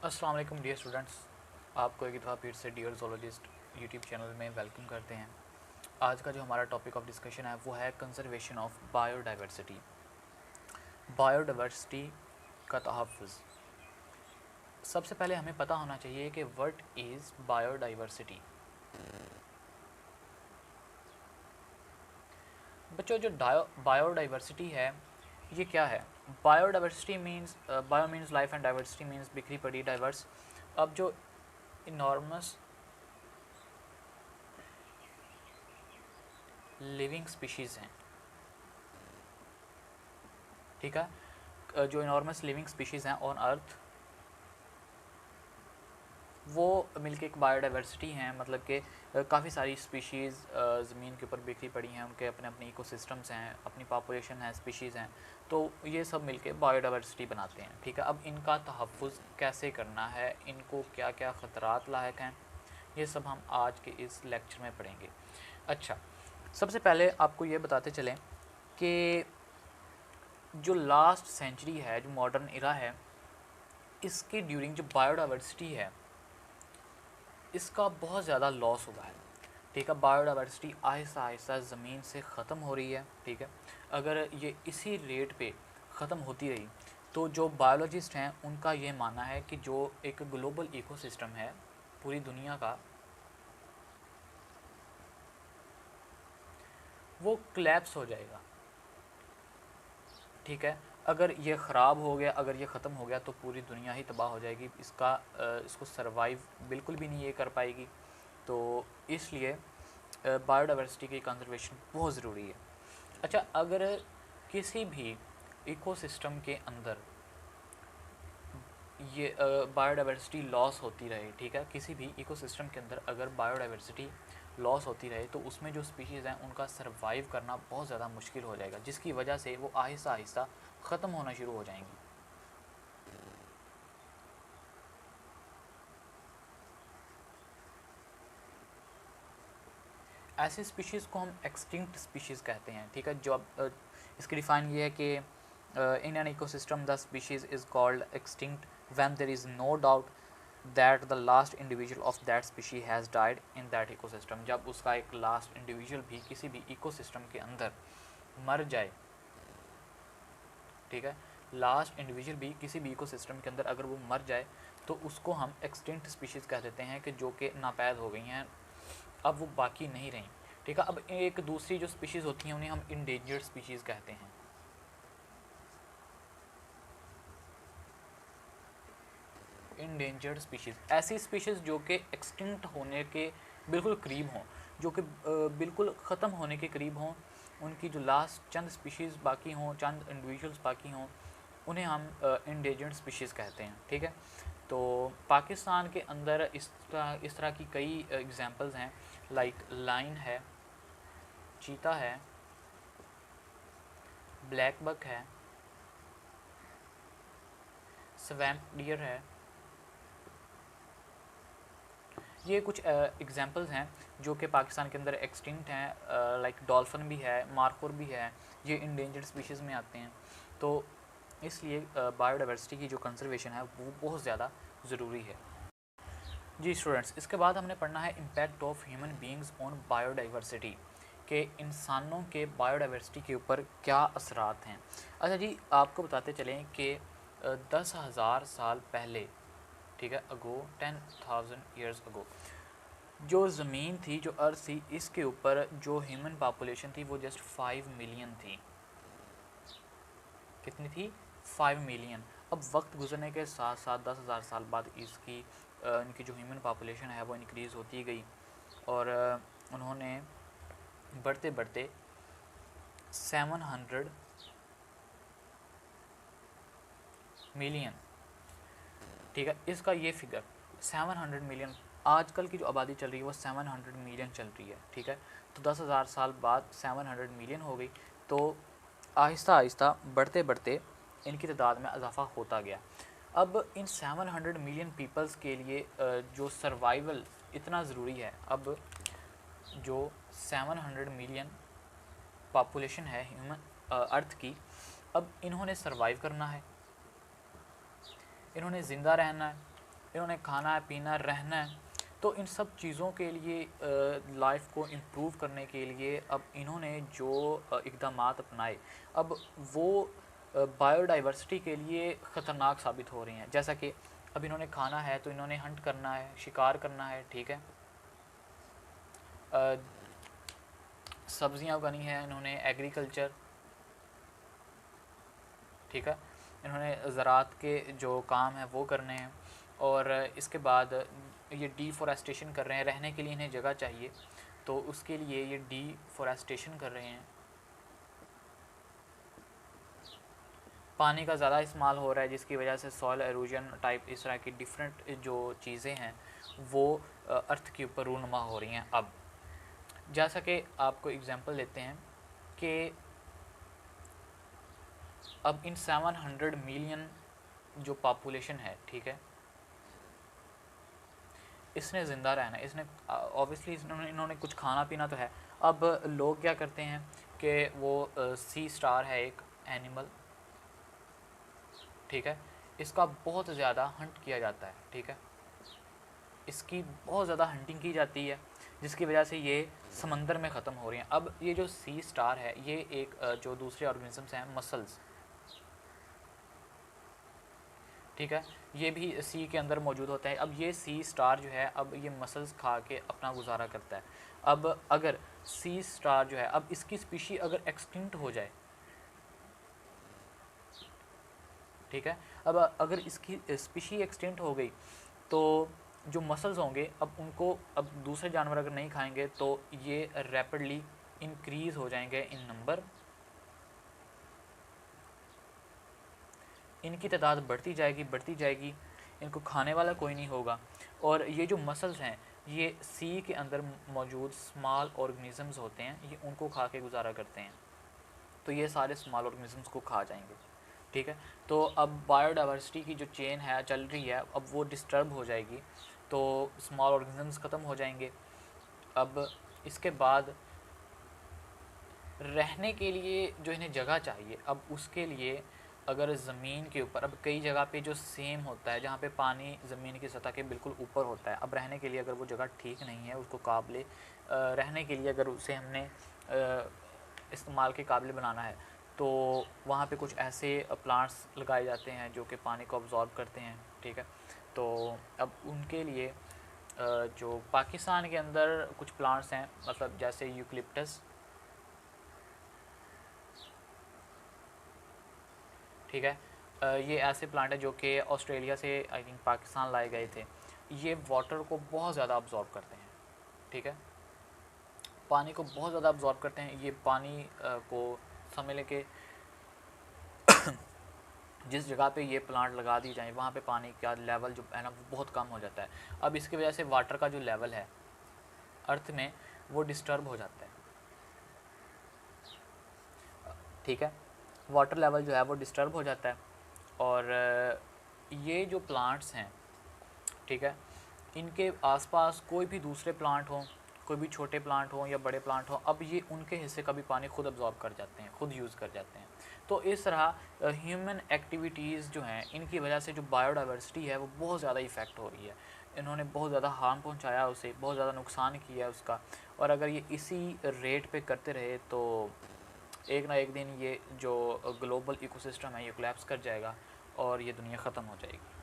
अस्सलाम वालेकुम dear students, आपको एक दफ़ा फिर से डियर जोलॉजिस्ट यूट्यूब चैनल में वेलकम करते हैं। आज का जो हमारा टॉपिक ऑफ डिस्कशन है वो है कंजर्वेशन ऑफ बायोडाइवर्सिटी। बायोडाइवर्सिटी का तहफ़्फ़ुज़। सबसे पहले हमें पता होना चाहिए कि व्हाट इज़ बायोडाइवर्सिटी। बच्चों, जो बायोडाइवर्सिटी है ये क्या है? Biodiversity means bio means life and diversity means बिखरी पड़ी डाइवर्स। अब जो इनॉर्मस लिविंग स्पीशीज़ हैं, ठीक है, जो इनॉर्मस लिविंग स्पीशीज़ हैं ऑन अर्थ, वो मिलके एक बायोडाइवर्सिटी हैं। मतलब कि काफ़ी सारी स्पीशीज़ ज़मीन के ऊपर बिखरी पड़ी हैं, उनके अपने अपने इकोसिस्टम्स हैं, अपनी पॉपुलेशन है, स्पीशीज़ हैं, तो ये सब मिलके बायोडाइवर्सिटी बनाते हैं। ठीक है, अब इनका तहफ़्फ़ुज़ कैसे करना है, इनको क्या क्या ख़तरात लायक हैं, ये सब हम आज के इस लेक्चर में पढ़ेंगे। अच्छा, सबसे पहले आपको ये बताते चलें कि जो लास्ट सेंचुरी है, जो मॉडर्न इरा है, इसके ड्यूरिंग जो बायोडाइवर्सिटी है इसका बहुत ज़्यादा लॉस हुआ है। ठीक है, बायोडाइवर्सिटी आहिस्ता आहिस्ता ज़मीन से ख़त्म हो रही है। ठीक है, अगर ये इसी रेट पे ख़त्म होती रही तो जो बायोलॉजिस्ट हैं उनका ये मानना है कि जो एक ग्लोबल इकोसिस्टम है पूरी दुनिया का, वो कोलैप्स हो जाएगा। ठीक है, अगर ये ख़राब हो गया, अगर ये ख़त्म हो गया तो पूरी दुनिया ही तबाह हो जाएगी। इसको सरवाइव बिल्कुल भी नहीं ये कर पाएगी। तो इसलिए बायोडाइवर्सिटी की कंजर्वेशन बहुत ज़रूरी है। अच्छा, अगर किसी भी इकोसिस्टम के अंदर ये बायोडाइवर्सिटी लॉस होती रहे, ठीक है, किसी भी इकोसिस्टम के अंदर अगर बायोडाइवर्सिटी लॉस होती रहे तो उसमें जो स्पीशीज़ हैं उनका सरवाइव करना बहुत ज़्यादा मुश्किल हो जाएगा, जिसकी वजह से वो आहिस्ता आहिस्ता ख़त्म होना शुरू हो जाएंगी। ऐसी स्पीशीज़ को हम एक्सटिंक्ट स्पीशीज़ कहते हैं। ठीक है, जो अब इसकी डिफ़ाइन ये है कि in an ecosystem the species is called extinct when there is no doubt that the last individual of that species has died in that ecosystem. जब उसका एक लास्ट इंडिविजुअल भी किसी भी इकोसिस्टम के अंदर मर जाए, ठीक है, लास्ट इंडिविजुअल भी किसी भी इकोसिस्टम के अंदर अगर वो मर जाए तो उसको हम एक्सटिंक्ट स्पीशीज़ कह देते हैं, कि जो कि नापैद हो गई हैं, अब वो बाकी नहीं रहीं। ठीक है, अब एक दूसरी जो स्पीशीज़ होती हैं उन्हें हम इंडेंजर्ड स्पीशीज़ कहते हैं। इंडेंजर्ड स्पीशीज़ ऐसी स्पीशीज़ जो कि एक्सटिंक्ट होने के बिल्कुल करीब हों, जो कि बिल्कुल ख़त्म होने के करीब हों, उनकी जो लास्ट चंद स्पीशीज़ बाकी हों, चंद इंडिविजुअल्स बाकी हों, उन्हें हम इंडेंजर्ड स्पीशीज़ कहते हैं। ठीक है, तो पाकिस्तान के अंदर इस तरह की कई एग्जांपल्स हैं, लाइक लाइन है, चीता है, ब्लैक बक है, स्वैम्प डियर है। ये कुछ एग्जांपल्स हैं जो कि पाकिस्तान के अंदर एक्सटिंक्ट हैं। लाइक डॉल्फिन भी है, मार्कोर भी है, ये इंडेंजर्ड स्पीशीज़ में आते हैं। तो इसलिए बायोडाइवर्सिटी की जो कंजर्वेशन है वो बहुत ज़्यादा ज़रूरी है। जी स्टूडेंट्स, इसके बाद हमने पढ़ना है impact of human beings on biodiversity, के इंसानों के बायोडाइवर्सिटी के ऊपर क्या असरात हैं। अच्छा जी, आपको बताते चलें कि 10,000 साल पहले, ठीक है, अगो 10,000 ईयर्स अगो, जो ज़मीन थी, जो अर्थ थी, इसके ऊपर जो ह्यूमन पॉपुलेशन थी वो जस्ट 5 मिलियन थी। कितनी थी? 5 मिलियन। अब वक्त गुजरने के साथ साथ 10,000 साल बाद इनकी जो ह्यूमन पॉपुलेशन है वो इंक्रीज़ होती गई, और उन्होंने बढ़ते बढ़ते 700 मिलियन, ठीक है, इसका ये फिगर 700 मिलियन, आजकल की जो आबादी चल रही है वो 700 मिलियन चल रही है। ठीक है, तो 10,000 साल बाद 700 मिलियन हो गई, तो आहिस्ता आहिस्ता बढ़ते बढ़ते इनकी तादाद में इजाफा होता गया। अब इन 700 मिलियन पीपल्स के लिए जो सर्वाइवल इतना ज़रूरी है, अब जो 700 मिलियन पॉपुलेशन है ह्यूमन अर्थ की, अब इन्होंने सर्वाइव करना है, इन्होंने ज़िंदा रहना है, इन्होंने खाना है, पीना, रहना है। तो इन सब चीज़ों के लिए लाइफ को इम्प्रूव करने के लिए अब इन्होंने जो इक़दामात अपनाए, अब वो बायोडाइवर्सिटी के लिए ख़तरनाक साबित हो रही हैं। जैसा कि अब इन्होंने खाना है तो इन्होंने हंट करना है, शिकार करना है, ठीक है। सब्जियां उगानी है इन्होंने, एग्रीकल्चर, ठीक है। इन्होंने ज़राअत के जो काम है वो करने हैं। और इसके बाद ये डिफॉरेस्टेशन कर रहे हैं, रहने के लिए इन्हें जगह चाहिए, तो उसके लिए ये डिफॉरेस्टेशन कर रहे हैं। पानी का ज़्यादा इस्तेमाल हो रहा है जिसकी वजह से सॉइल एरोजन टाइप इस तरह की डिफरेंट जो चीज़ें हैं वो अर्थ के ऊपर रूनुमा हो रही हैं। अब जैसा कि आपको एग्जांपल देते हैं कि अब इन 700 मिलियन जो पॉपुलेशन है, ठीक है, इसने ज़िंदा रहना है, इसने ऑब्वियसली इन्होंने कुछ खाना पीना तो है। अब लोग क्या करते हैं कि वो सी स्टार है एक एनिमल, ठीक है, इसका बहुत ज़्यादा हंट किया जाता है, ठीक है, इसकी बहुत ज़्यादा हंटिंग की जाती है जिसकी वजह से ये समंदर में ख़त्म हो रही हैं। अब ये जो सी स्टार है ये एक जो दूसरे ऑर्गेनिजम्स हैं, मसल्स, ठीक है, ये भी सी के अंदर मौजूद होता है। अब ये सी स्टार जो है अब ये मसल्स खा के अपना गुजारा करता है। अब अगर सी स्टार जो है, अब इसकी स्पीशी अगर एक्सटिंक्ट हो जाए, ठीक है, अब अगर इसकी स्पीशी एक्सटिंक्ट हो गई तो जो मसल्स होंगे अब उनको अब दूसरे जानवर अगर नहीं खाएंगे तो ये रैपिडली इंक्रीज़ हो जाएंगे इन नंबर, इनकी तादाद बढ़ती जाएगी, इनको खाने वाला कोई नहीं होगा। और ये जो मसल्स हैं ये सी के अंदर मौजूद स्मॉल ऑर्गेनिजम्स होते हैं, ये उनको खा के गुजारा करते हैं, तो ये सारे स्मॉल ऑर्गेनिजम्स को खा जाएंगे, ठीक है। तो अब बायोडाइवर्सिटी की जो चेन है चल रही है अब वो डिस्टर्ब हो जाएगी, तो स्मॉल ऑर्गेनिजम्स ख़त्म हो जाएंगे। अब इसके बाद रहने के लिए जो इन्हें जगह चाहिए, अब उसके लिए अगर ज़मीन के ऊपर, अब कई जगह पे जो सेम होता है जहाँ पे पानी ज़मीन की सतह के बिल्कुल ऊपर होता है, अब रहने के लिए अगर वो जगह ठीक नहीं है, उसको काबिल रहने के लिए अगर उसे हमने इस्तेमाल के काबिल बनाना है तो वहाँ पे कुछ ऐसे प्लांट्स लगाए जाते हैं जो कि पानी को अब्ज़ॉर्ब करते हैं, ठीक है। तो अब उनके लिए जो पाकिस्तान के अंदर कुछ प्लांट्स हैं, मतलब जैसे यूकलिप्टस, ठीक है, ये ऐसे प्लांट है जो कि ऑस्ट्रेलिया से आई थिंक पाकिस्तान लाए गए थे। ये वाटर को बहुत ज़्यादा अब्ज़ॉर्ब करते हैं, ठीक है, पानी को बहुत ज़्यादा अब्ज़ॉर्ब करते हैं। ये पानी को समझ लें कि जिस जगह पे ये प्लांट लगा दी जाए वहाँ पे पानी का लेवल जो है ना वो बहुत कम हो जाता है। अब इसकी वजह से वाटर का जो लेवल है अर्थ में वो डिस्टर्ब हो जाता है, ठीक है, वाटर लेवल जो है वो डिस्टर्ब हो जाता है। और ये जो प्लांट्स हैं, ठीक है, इनके आसपास कोई भी दूसरे प्लांट हों, कोई भी छोटे प्लांट हों या बड़े प्लांट हों, अब ये उनके हिस्से का भी पानी खुद अब्ज़ॉर्ब कर जाते हैं, खुद यूज़ कर जाते हैं। तो इस तरह ह्यूमन एक्टिविटीज़ जो हैं इनकी वजह से जो बायोडाइवर्सिटी है वो बहुत ज़्यादा इफ़ेक्ट हो रही है। इन्होंने बहुत ज़्यादा हार्म पहुंचाया उसे, बहुत ज़्यादा नुकसान किया उसका। और अगर ये इसी रेट पे करते रहे तो एक ना एक दिन ये जो ग्लोबल इकोसिस्टम है ये कोलैप्स कर जाएगा और ये दुनिया ख़त्म हो जाएगी।